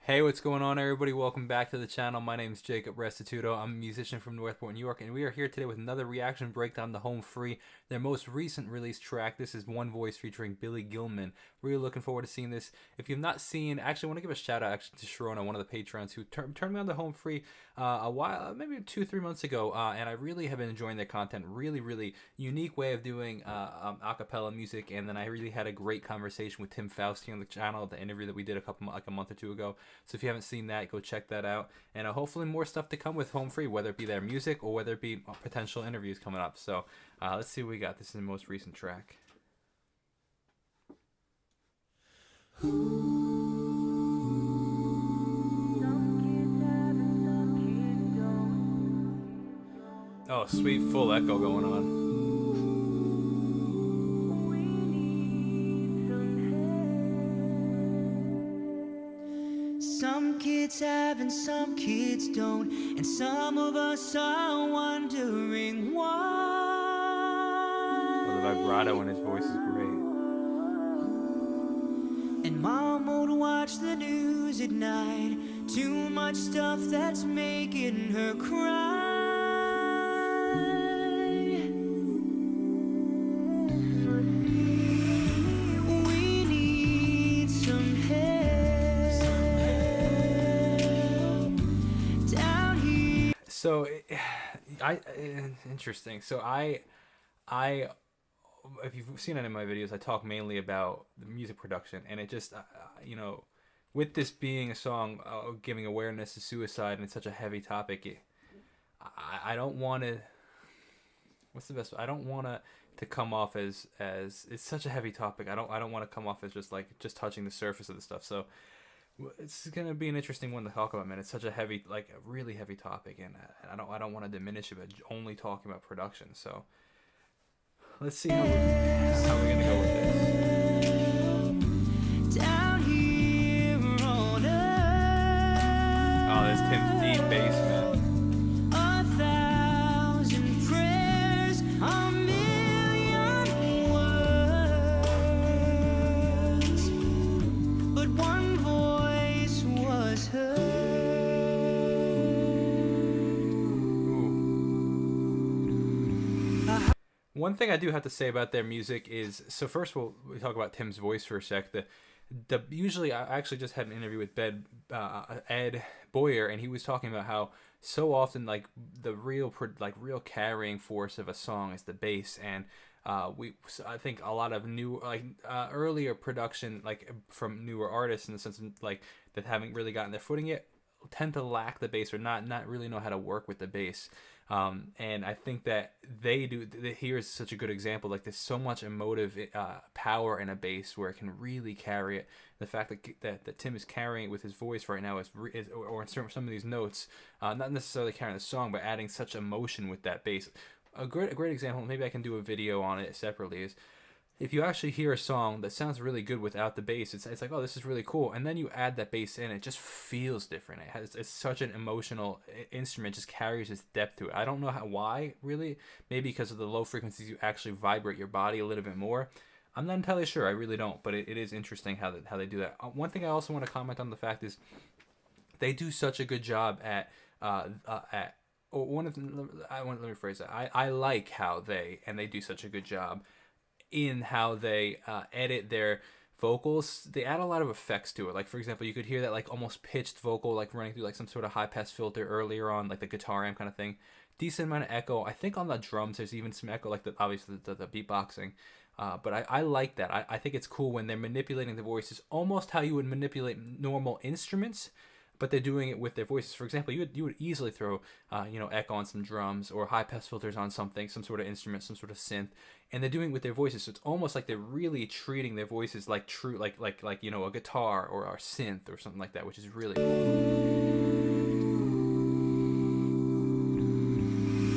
Hey, what's going on, everybody? Welcome back to the channel. My name is Jacob Restituto. I'm a musician from Northport, New York, and we are here today with another reaction breakdown to Home Free, their most recent released track. This is One Voice featuring Billy Gilman. Really looking forward to seeing this. If you've not seen, actually, I want to give a shout out to Sharona, one of the patrons who turned me on to Home Free a while, maybe 2-3 months ago, and I really have been enjoying their content. Really unique way of doing a cappella music, and then I really had a great conversation with Tim Fausti on the channel, the interview that we did a month or two ago. So if you haven't seen that, go check that out. And hopefully more stuff to come with Home Free, whether it be their music or whether it be potential interviews coming up. So let's see what we got. This is the most recent track. Oh, sweet full echo going on. Some kids have and some kids don't, and some of us are wondering why. Oh, the vibrato in his voice is great. And mom won't watch the news at night. Too much stuff that's making her cry. We need some help down here. So, interesting. So if you've seen any of my videos, I talk mainly about the music production, and it just, you know, with this being a song giving awareness to suicide, and it's such a heavy topic, I don't want to. What's the best? I don't want to come off as it's such a heavy topic. I don't want to come off as just touching the surface of the stuff. So it's gonna be an interesting one to talk about, man. It's such a heavy, a really heavy topic, and I don't want to diminish it, but only talking about production. So let's see how we're gonna go with this. Down here on earth. Oh, this Tim's deep bass, man. 1,000 prayers, a million words, but one voice was heard. One thing I do have to say about their music is, so first of all, we talk about Tim's voice for a sec. Usually, I actually just had an interview with Ed Boyer, and he was talking about how so often the real carrying force of a song is the bass, and I think a lot of new earlier production from newer artists, in the sense that haven't really gotten their footing yet, tend to lack the bass or not really know how to work with the bass. And I think that they do. Here's such a good example. There's so much emotive power in a bass where it can really carry it. The fact that Tim is carrying it with his voice right now or in some of these notes, not necessarily carrying the song, but adding such emotion with that bass. A great example. Maybe I can do a video on it separately. Is if you actually hear a song that sounds really good without the bass, it's like, oh, this is really cool, and then you add that bass in, it just feels different. It's such an emotional instrument, just carries its depth to it. I don't know why, really. Maybe because of the low frequencies, you actually vibrate your body a little bit more. I'm not entirely sure. I really don't, but it is interesting how they do that. One thing I also want to comment on the fact is they do such a good job at let me rephrase that. I like how they do such a good job in how they edit their vocals. They add a lot of effects to it. For example, you could hear that almost pitched vocal running through some sort of high pass filter earlier on, the guitar amp kind of thing. Decent amount of echo. I think on the drums there's even some echo, obviously the beatboxing. But I like that. I think it's cool when they're manipulating the voices, almost how you would manipulate normal instruments, but they're doing it with their voices. For example, you would easily throw echo on some drums or high pass filters on something, some sort of instrument, some sort of synth, and they're doing it with their voices. So it's almost like they're really treating their voices like true, like a guitar or a synth or something like that, which is really cool.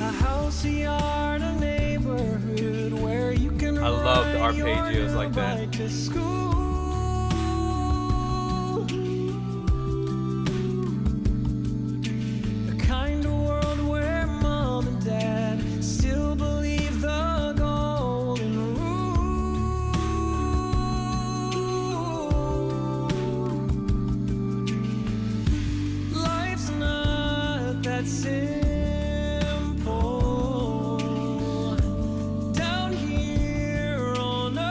A house, a yard, a neighborhood where you can I love the arpeggios like that. to school. The kind of world where mom and dad still believe the golden rule. that simple. Down here on earth,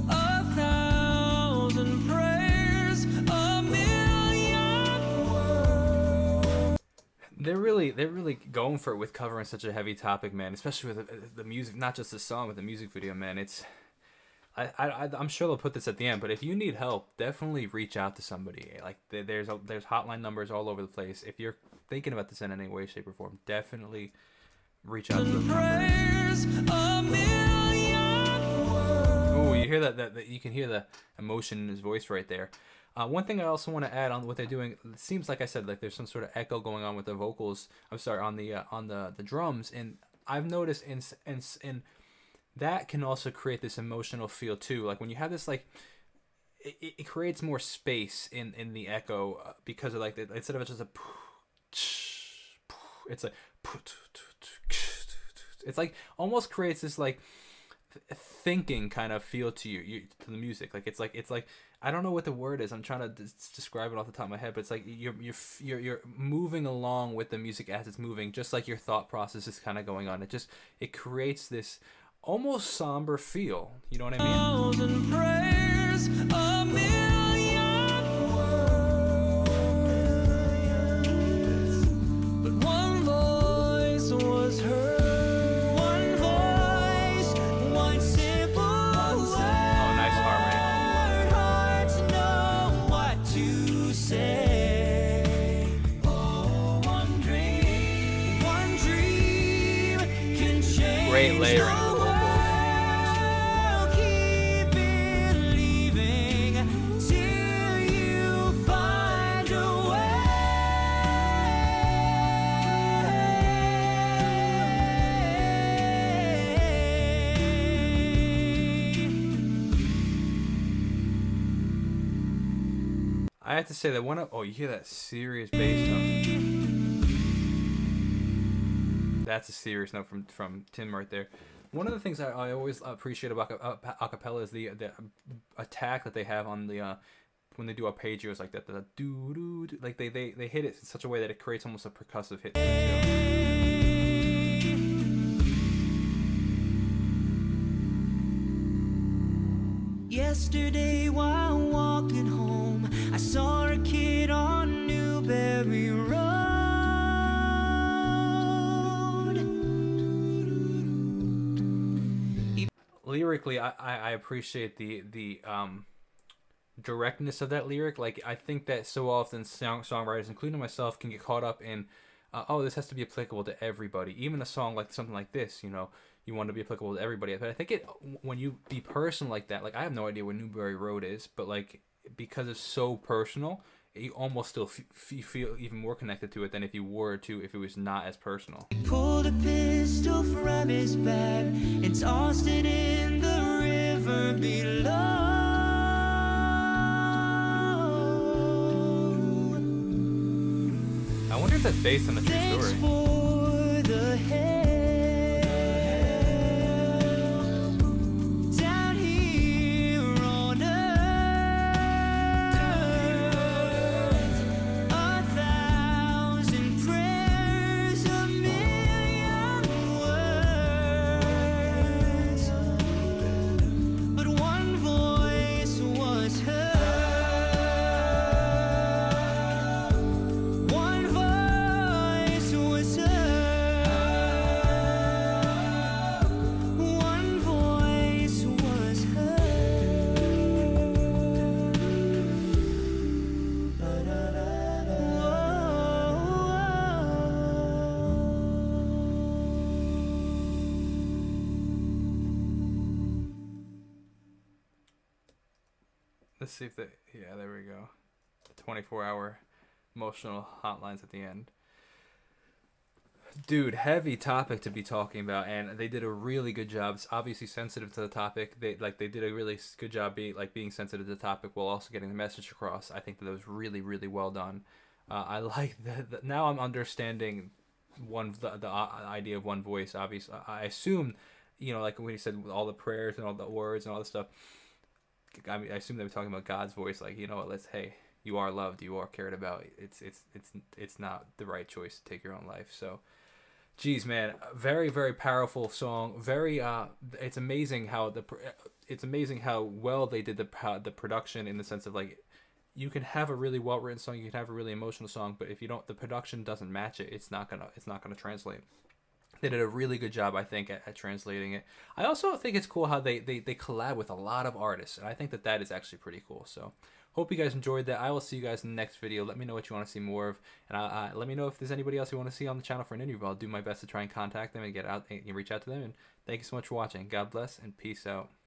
1,000 prayers, a million words. They're really going for it with covering such a heavy topic, man. Especially with the music, not just the song, but the music video, man. I'm sure they'll put this at the end, but if you need help, definitely reach out to somebody. Like there's hotline numbers all over the place. If you're thinking about this in any way, shape, or form, definitely reach out to those numbers. Ooh, you hear that you can hear the emotion in his voice right there. One thing I also want to add on what they're doing, it seems like I said, like there's some sort of echo going on with the vocals. I'm sorry, on the drums, and I've noticed in that can also create this emotional feel too. Like when you have this, like it creates more space in the echo because of like instead of just a, it's like it's like almost creates this like thinking kind of feel to you to the music. Like it's like I don't know what the word is. I'm trying to describe it off the top of my head, but it's like you're moving along with the music as it's moving, just like your thought process is kind of going on. It creates this almost somber feel. You know what I mean? 1,000 prayers, a million words, but one voice was heard. One voice, one simple word. Oh, nice harmony. Hard to know what to say. Oh, one dream can change. Great layering. I have to say that you hear that serious bass tone. That's a serious note from Tim right there. One of the things I always appreciate about acapella is the attack that they have on the when they do arpeggios like that. The doo doo, like they hit it in such a way that it creates almost a percussive hit. Yesterday while walking home, I saw a kid on Newberry Road. Lyrically, I appreciate the directness of that lyric. Like I think that so often songwriters, including myself, can get caught up in this has to be applicable to everybody. Even a song like something like this, you know, you want to be applicable to everybody. But I think when you be personal like that, like I have no idea what Newberry Road is, but like because it's so personal, you almost still feel even more connected to it than if you were to if it was not as personal. He pulled a pistol from his bag and tossed it in the river below. I wonder if that's based on a true story. For the help. Down here on earth, 1,000 prayers, a million words, but one voice was heard. One voice was heard. One voice was heard. Let's see if there we go. 24-hour emotional hotlines at the end. Dude, heavy topic to be talking about, and they did a really good job. It's obviously sensitive to the topic. They did a really good job being sensitive to the topic while also getting the message across. I think that was really, really well done. I like that. Now I'm understanding the idea of one voice. Obviously, I assume, you know, like when he said all the prayers and all the words and all this stuff. I mean, I assume they were talking about God's voice. Like, you know what? you are loved, you are cared about. It's not the right choice to take your own life. So, geez, man, very very powerful song. Very it's amazing how it's amazing how well they did the production, in the sense of like, you can have a really well written song, you can have a really emotional song, but if you don't, the production doesn't match it, it's not gonna translate. They did a really good job, I think, at translating it. I also think it's cool how they collab with a lot of artists, and I think that is actually pretty cool. So, hope you guys enjoyed that. I will see you guys in the next video. Let me know what you want to see more of, and let me know if there's anybody else you want to see on the channel for an interview. I'll do my best to try and contact them and reach out to them. And thank you so much for watching. God bless and peace out.